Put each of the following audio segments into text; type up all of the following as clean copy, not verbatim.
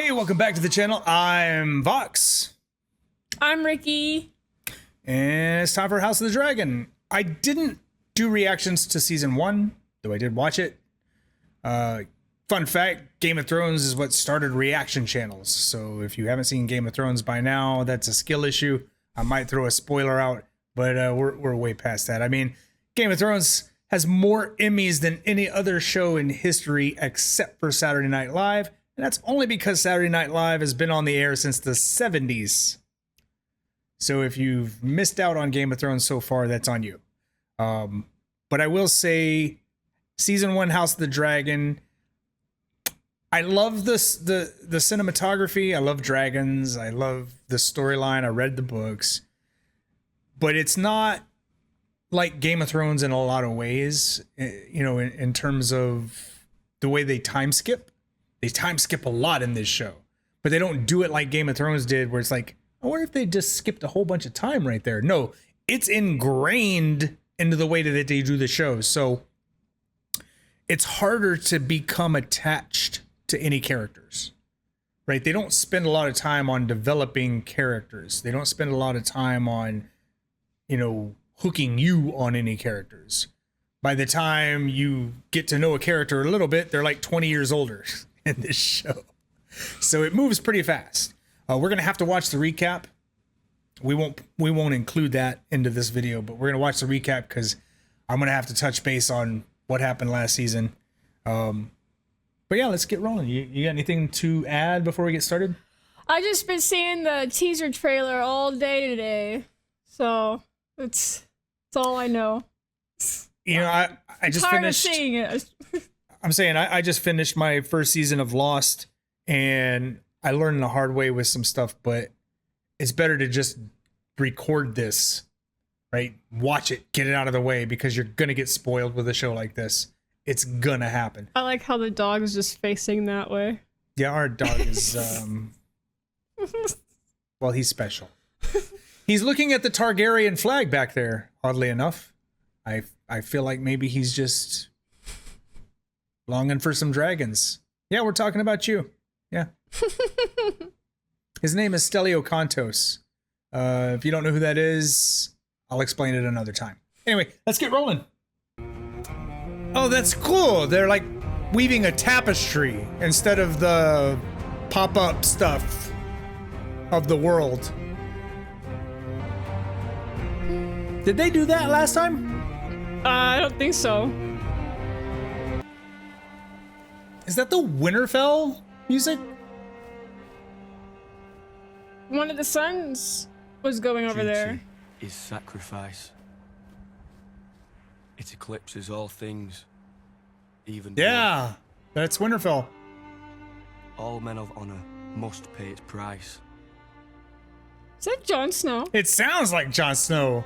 Hey, welcome back to the channel. I'm Vox. I'm Rikki. And it's time for House of the Dragon. I didn't do reactions to season 1, though I did watch it. Fun fact, Game of Thrones is what started reaction channels. So if you haven't seen Game of Thrones by now, that's a skill issue. I might throw a spoiler out, but we're way past that. I mean, Game of Thrones has more Emmys than any other show in history except for Saturday Night Live. And that's only because Saturday Night Live has been on the air since the 70s. So if you've missed out on Game of Thrones so far, that's on you. But I will say, season 1 House of the Dragon, I love the cinematography. I love dragons. I love the storyline. I read the books. But it's not like Game of Thrones in a lot of ways, you know, in terms of the way they time skip. They time skip a lot in this show, but they don't do it like Game of Thrones did, where it's like, I wonder if they just skipped a whole bunch of time right there. No, it's ingrained into the way that they do the show. So it's harder to become attached to any characters, right? They don't spend a lot of time on developing characters. They don't spend a lot of time on, you know, hooking you on any characters. By the time you get to know a character a little bit, they're like 20 years older in this show. So it moves pretty fast. We're going to have to watch the recap. We won't include that into this video, but we're going to watch the recap because I'm going to have to touch base on what happened last season. But yeah, let's get rolling. You got anything to add before we get started? I just been seeing the teaser trailer all day today, so it's all I know. You know, I just finished seeing it. I'm saying I just finished my first season of Lost, and I learned the hard way with some stuff, but it's better to just record this, right? Watch it, get it out of the way, because you're going to get spoiled with a show like this. It's going to happen. I like how the dog is just facing that way. Yeah, our dog is, well, he's special. He's looking at the Targaryen flag back there, oddly enough. I feel like maybe he's just longing for some dragons. Yeah, we're talking about you. Yeah. His name is Stelio Contos. If you don't know who that is, I'll explain it another time. Anyway, let's get rolling. Oh, that's cool. They're like weaving a tapestry instead of the pop-up stuff of the world. Did they do that last time? I don't think so. Is that the Winterfell music? One of the sons was going over there. Is sacrifice. It eclipses all things, even yeah, that's Winterfell. All men of honor must pay its price. Is that Jon Snow? It sounds like Jon Snow.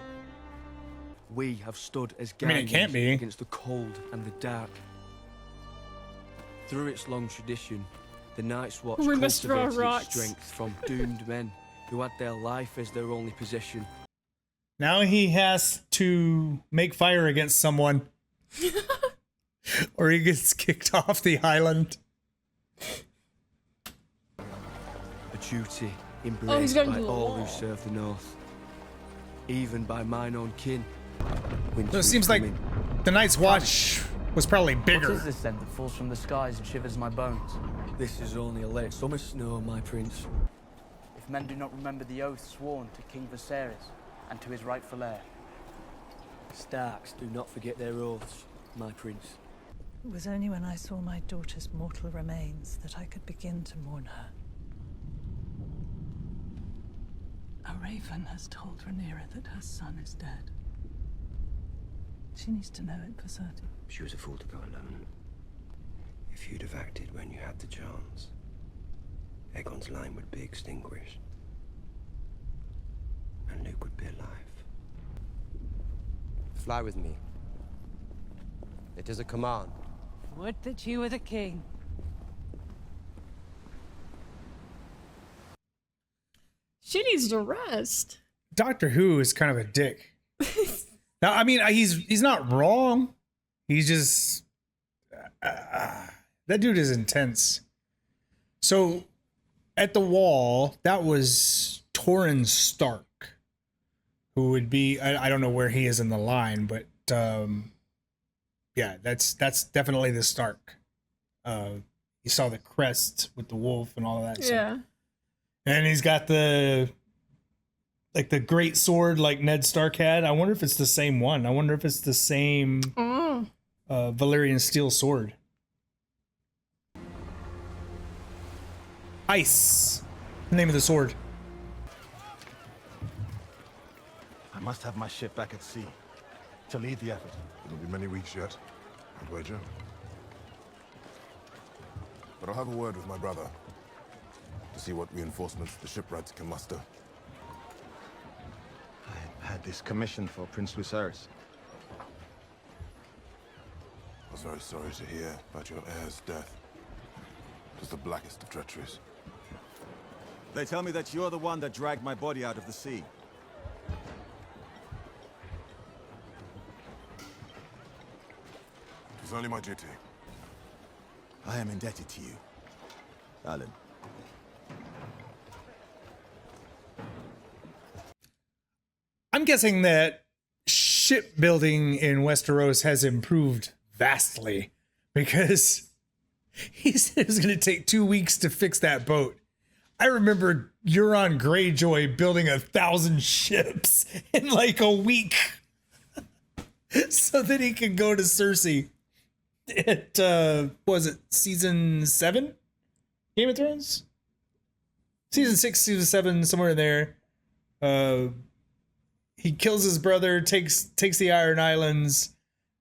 We have stood as I mean, it can't be. against the cold and the dark. Through its long tradition, the Night's Watch We must throw cultivated rocks. its strength from doomed men who had their life as their only possession. Now he has to make fire against someone, or he gets kicked off the island. A duty he's embraced going by to the all wall. who serve the North, even by mine own kin. So it seems like the Night's Watch was probably What bigger. is this then that falls from the skies and shivers my bones? This is only a late summer snow, my prince. If men do not remember the oath sworn to King Viserys and to his rightful heir. Starks do not forget their oaths, my prince. It was only when I saw my daughter's mortal remains that I could begin to mourn her. A raven has told Rhaenyra that her son is dead. She needs to know it for certain. She was a fool to go alone. If you'd have acted when you had the chance, Aegon's line would be extinguished. And Luke would be alive. Fly with me. It is a command. Would that you were the king. She needs to rest. Doctor Who is kind of a dick. Now, I mean, he's not wrong. He's just that dude is intense. So at the wall, that was Torrhen Stark, who would be, I don't know where he is in the line, but yeah, that's definitely the Stark. You saw the crest with the wolf and all of that. Yeah. And he's got the great sword like Ned Stark had. I wonder if it's the same one. I wonder if it's the same Valyrian steel sword. Ice. The name of the sword. I must have my ship back at sea to lead the effort. It'll be many weeks yet, I'd wager. But I'll have a word with my brother to see what reinforcements the shipwrights can muster. I had this commission for Prince Lucerys. I was very sorry to hear about your heir's death. It was the blackest of treacheries. They tell me that you're the one that dragged my body out of the sea. It was only my duty. I am indebted to you, Alan. I'm guessing that shipbuilding in Westeros has improved vastly because he said it was going to take 2 weeks to fix that boat. I remember Euron Greyjoy building 1,000 ships in like a week so that he could go to Cersei at, was it season 7? Game of Thrones? Season 6, season 7, somewhere in there. He kills his brother, takes the Iron Islands,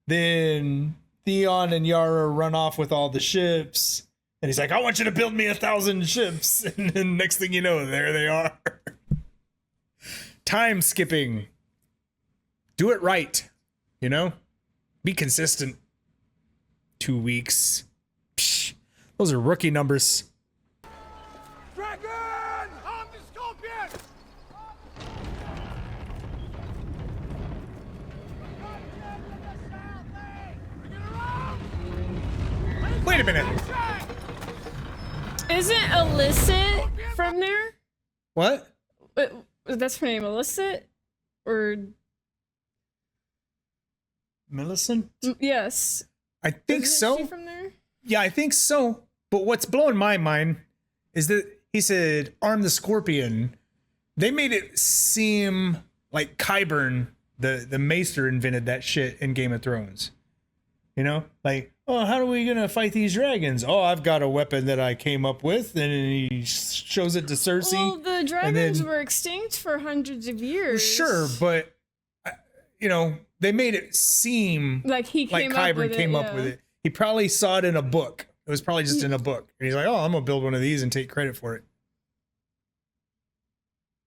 then Theon and Yara run off with all the ships. And he's like, I want you to build me 1,000 ships. And then next thing you know, there they are. Time skipping. Do it right. You know? Be consistent. 2 weeks. Psh, those are rookie numbers. Dragon! Arm the scorpion! Wait a minute. Isn't Illicit from there? What? That's her name, Illicit? Or Millicent? yes. I think Isn't so. she from there? Yeah, I think so. But what's blowing my mind is that he said, arm the scorpion. They made it seem like Qyburn, the Maester, invented that shit in Game of Thrones. You know? Like, oh, how are we going to fight these dragons? Oh, I've got a weapon that I came up with. And he shows it to Cersei. Well, the dragons were extinct for hundreds of years. Sure, but, you know, they made it seem like he came like up with Qyburn came it, up with it. He probably saw it in a book. It was probably just in a book. And he's like, oh, I'm going to build one of these and take credit for it.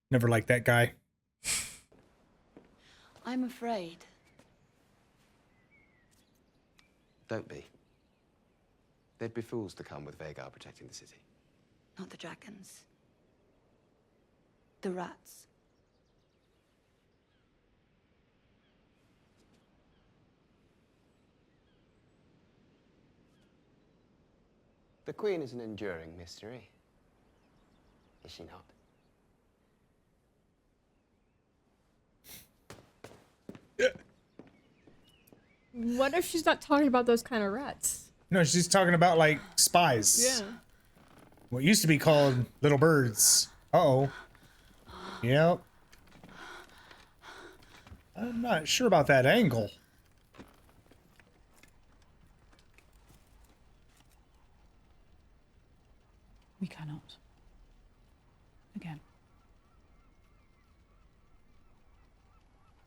Never liked that guy. I'm afraid. Don't be. They'd be fools to come with Vhagar protecting the city. Not the dragons. The rats. The Queen is an enduring mystery. Is she not? What if she's not talking about those kind of rats? No, she's talking about like spies. Yeah. What used to be called little birds. Uh-oh. Yep. I'm not sure about that angle. We cannot. Again.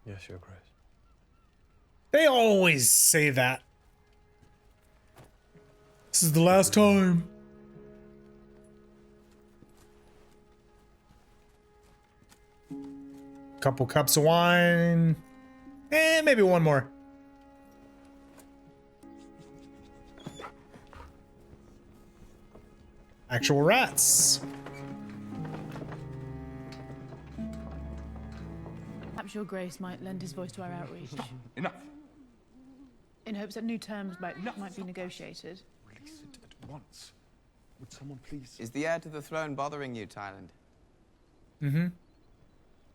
Yes, Your Grace. They always say that. This is the last time. Couple cups of wine. And maybe one more. Actual rats. Perhaps Your Grace might lend his voice to our outreach. Enough! In hopes that new terms might be negotiated. Release it at once. Would someone please? Is the heir to the throne bothering you, Thailand? Mm-hmm.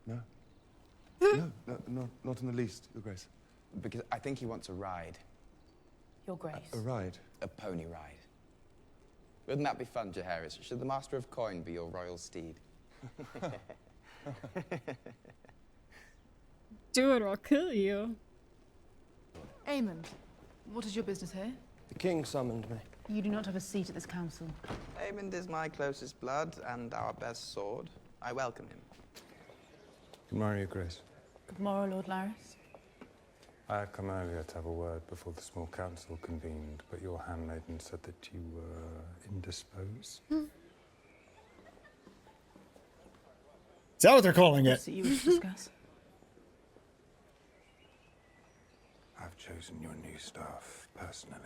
No. No, not in the least, Your Grace. Because I think he wants a ride. Your Grace. A ride? A pony ride. Wouldn't that be fun, Jaehaerys? Should the Master of Coin be your royal steed? Do it or I'll kill you. Aemond, what is your business here? The king summoned me. You do not have a seat at this council. Aemond is my closest blood and our best sword. I welcome him. Good morning, Your Grace. Good morrow, Lord Laris. I had come earlier to have a word before the small council convened, but your handmaiden said that you were indisposed. Is that what they're calling it? What's that you wish to discuss? I've chosen your new staff personally.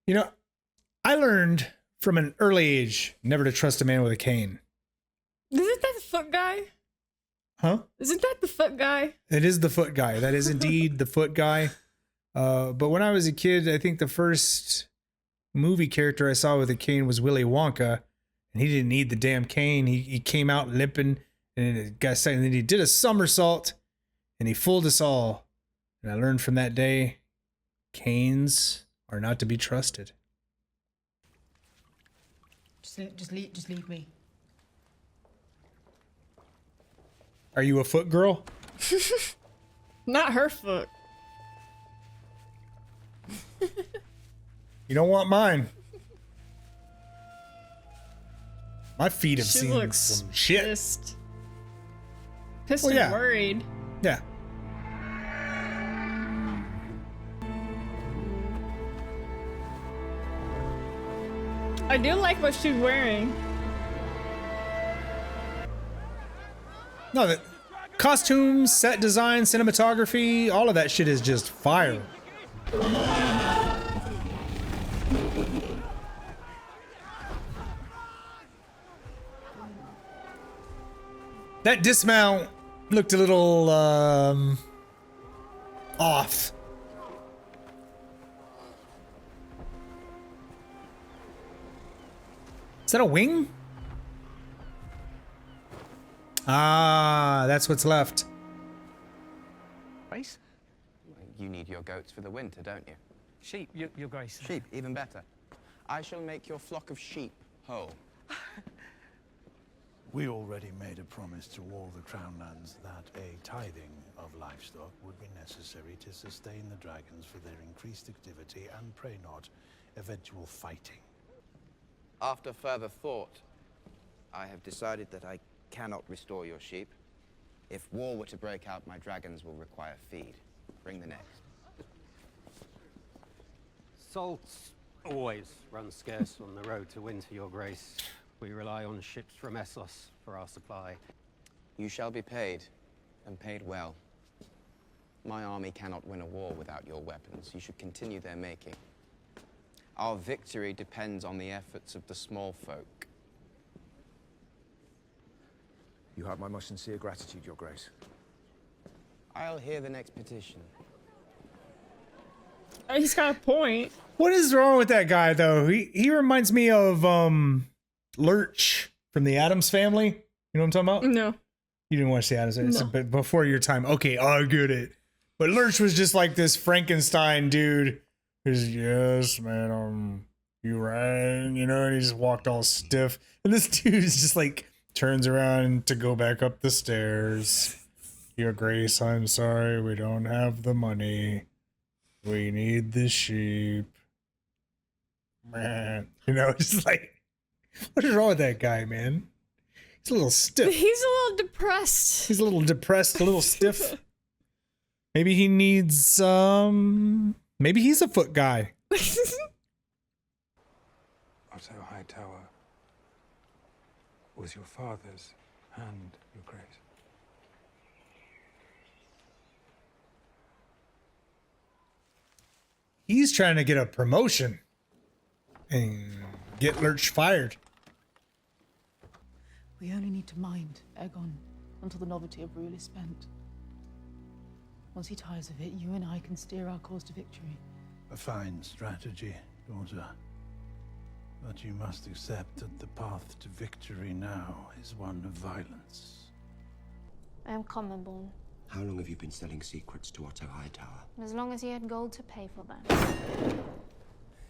You know, I learned from an early age never to trust a man with a cane. Isn't that the foot guy? Huh? Isn't that the foot guy? It is the foot guy. That is indeed the foot guy. But when I was a kid, I think the first movie character I saw with a cane was Willy Wonka, and he didn't need the damn cane. He came out limping, and it got stuck, and then he did a somersault, and he fooled us all. And I learned from that day, canes are not to be trusted. Just leave me. Are you a foot girl? Not her foot. You don't want mine. My feet have She seen looks some shit. pissed. Pissed Well, and yeah. worried. Yeah. I do like what she's wearing. No, the costumes, set design, cinematography, all of that shit is just fire. That dismount looked a little off. Is that a wing? Ah, that's what's left. Grace? You need your goats for the winter, don't you? Sheep, your Grace. Sheep, even better. I shall make your flock of sheep whole. We already made a promise to all the Crown lands that a tithing of livestock would be necessary to sustain the dragons for their increased activity and, pray not, eventual fighting. After further thought, I have decided that I cannot restore your sheep. If war were to break out, my dragons will require feed. Bring the next. Salts always run scarce on the road to winter, Your Grace. We rely on ships from Essos for our supply. You shall be paid, and paid well. My army cannot win a war without your weapons. You should continue their making. Our victory depends on the efforts of the small folk. You have my most sincere gratitude, Your Grace. I'll hear the next petition. Oh, he's got a point. What is wrong with that guy though? He reminds me of Lurch from the Addams Family. You know what I'm talking about? No. You didn't watch the Addams Family. It's No. a bit before your time. Okay, I get it. But Lurch was just like this Frankenstein dude. He's, yes, madam, you rang, you know, and he just walked all stiff. And this dude is just like turns around to go back up the stairs. Your Grace, I'm sorry, we don't have the money. We need the sheep. Man, you know, just like, what is wrong with that guy, man? He's a little stiff. He's a little depressed. He's a little depressed, a little stiff. Maybe he needs, maybe he's a foot guy. Otto Hightower was your father's hand, Your Grace. He's trying to get a promotion and get Lurch fired. We only need to mind Aegon until the novelty of rule is spent. Once he tires of it, you and I can steer our course to victory. A fine strategy, daughter. But you must accept that the path to victory now is one of violence. I am common-born. How long have you been selling secrets to Otto Hightower? As long as he had gold to pay for them.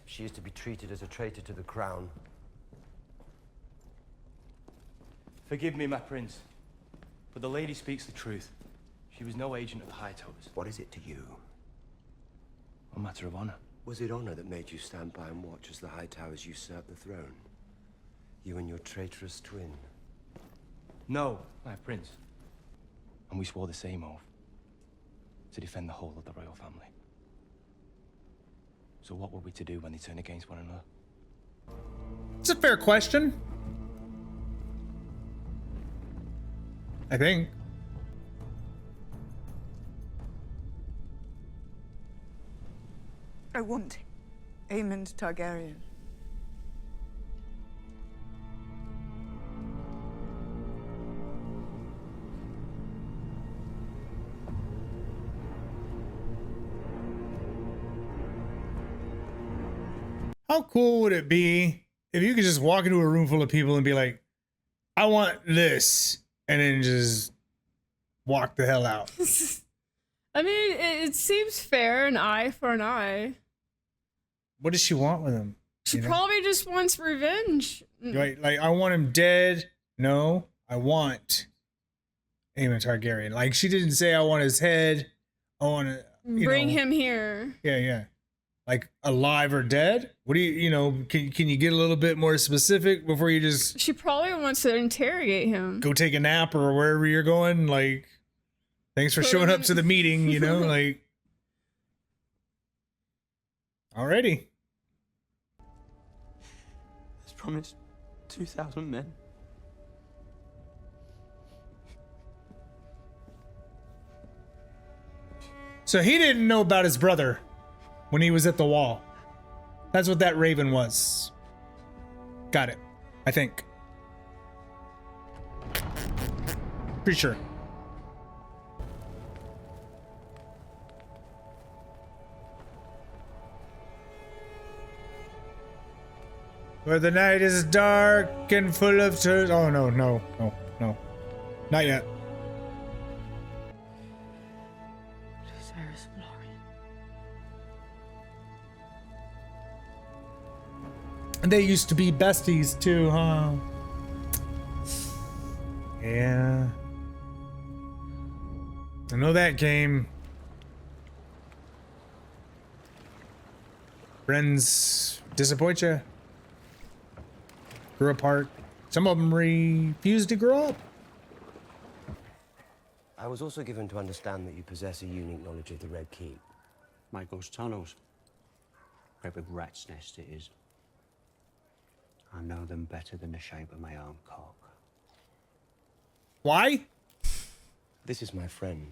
She is to be treated as a traitor to the crown. Forgive me, my prince, but the lady speaks the truth. She was no agent of Hightower's. What is it to you? A matter of honor. Was it honor that made you stand by and watch as the Hightowers usurped the throne? You and your traitorous twin? No, my prince. And we swore the same oath. To defend the whole of the royal family. So what were we to do when they turned against one another? It's a fair question. I think. I want Aemond Targaryen. How cool would it be if you could just walk into a room full of people and be like, I want this, and then just walk the hell out? I mean, it seems fair, an eye for an eye. What does she want with him? She probably just wants revenge. Like, I want him dead. No, I want Aemon Targaryen. Like, she didn't say I want his head. I want to bring him here. Yeah. Like, alive or dead? What do you can you get a little bit more specific before you just... She probably wants to interrogate him. Go take a nap or wherever you're going. Like, thanks for showing up to the meeting, like... Alrighty. As promised, 2,000 men. So he didn't know about his brother when he was at the wall. That's what that raven was. Got it. I think. Pretty sure. Where the night is dark and full of oh, no. Not yet. And they used to be besties too, huh? Yeah. I know that game. Friends disappoint you. Grew apart. Some of them refused to grow up. I was also given to understand that you possess a unique knowledge of the Red Keep. Michael's tunnels. Great big rat's nest it is. I know them better than the shape of my own cock. Why? This is my friend.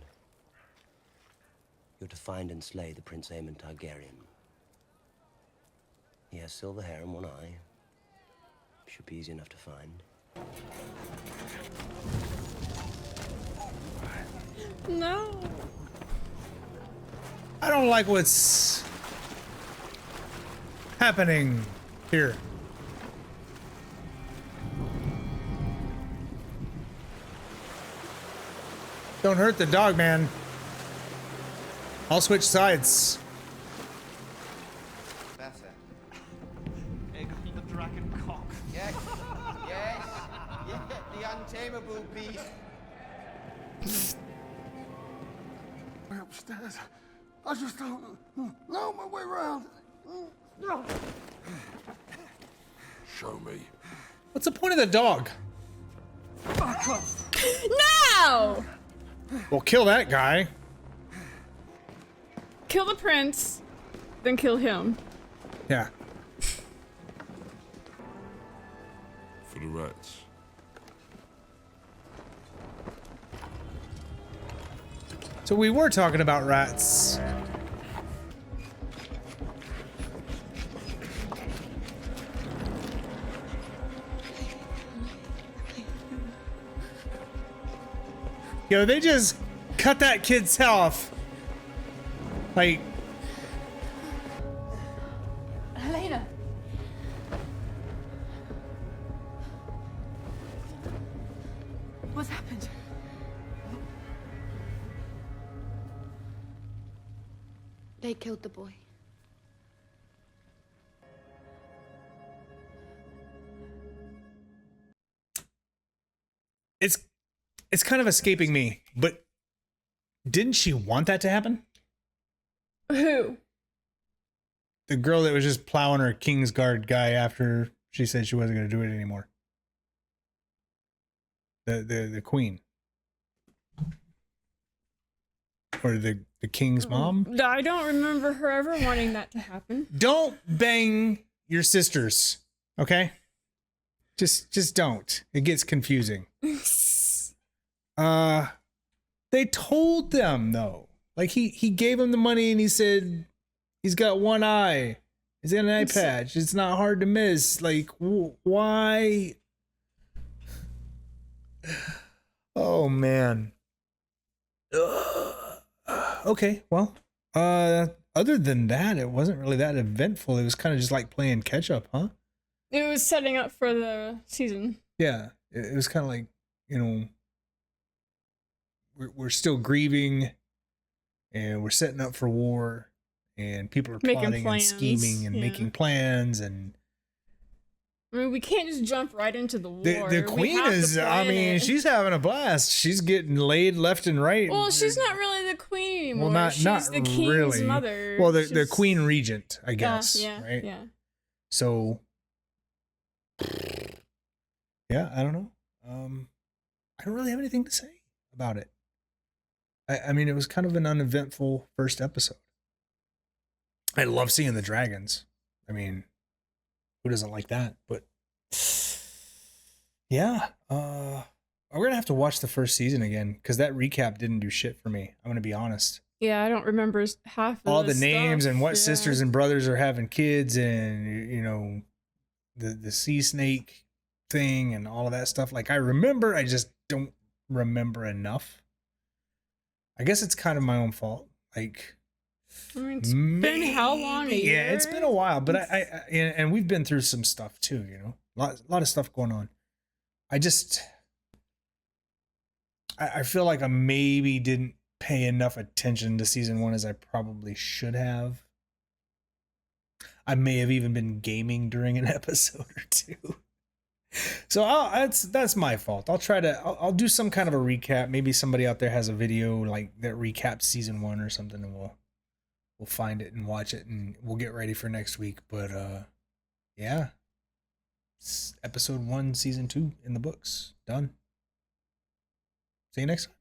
You're to find and slay the Prince Aemon Targaryen. He has silver hair and one eye. Should be easy enough to find. No. I don't like what's happening here. Don't hurt the dog, man. I'll switch sides. Better. Aegon the dragon cock. Yes. The untamable beast. Way upstairs. I just don't know my way around. Show me. What's the point of the dog? No! Well, kill that guy. Kill the prince, then kill him. Yeah. For the rats. So we were talking about rats. Yo, they just cut that kid's head off. Like, Helena. What's happened? They killed the boy. it's kind of escaping me, but didn't she want that to happen? Who? The girl that was just plowing her Kingsguard guy after she said she wasn't going to do it anymore. The queen. Or the king's mom? I don't remember her ever wanting that to happen. Don't bang your sisters, okay? Just don't. It gets confusing. They told them though. Like he gave them the money and he said he's got one eye. He's got an eye patch. It's not hard to miss. Like why? Oh man. Okay, well, other than that, it wasn't really that eventful. It was kind of just like playing catch up, huh? It was setting up for the season. Yeah, it was kind of like, you know, we're still grieving, and we're setting up for war, and people are plotting and scheming and making plans, and I mean, we can't just jump right into the war. the queen is, I mean, she's having a blast. She's getting laid left and right. Well, she's not really the queen anymore. Well, she's the king's really. mother. Well, the queen regent, I guess. Yeah, right? yeah. So, yeah, I don't know. I don't really have anything to say about it. I mean, it was kind of an uneventful first episode. I love seeing the dragons. I mean, who doesn't like that? But yeah, we're gonna have to watch the first season again because that recap didn't do shit for me. I'm gonna be honest. Yeah, I don't remember half of all the names stuff. and what sisters and brothers are having kids, and you know, the sea snake thing and all of that stuff. Like I remember, I just don't remember enough. I guess it's kind of my own fault. Like, I mean, it's been how long? A year? Yeah, it's been a while, but I and we've been through some stuff too. You know, a lot of stuff going on. I feel like I maybe didn't pay enough attention to season 1 as I probably should have. I may have even been gaming during an episode or two. So that's my fault. I'll do some kind of a recap. Maybe somebody out there has a video like that recaps season 1 or something, and we'll find it and watch it, and we'll get ready for next week. But yeah, it's episode 1, season 2 in the books. Done. See you next time.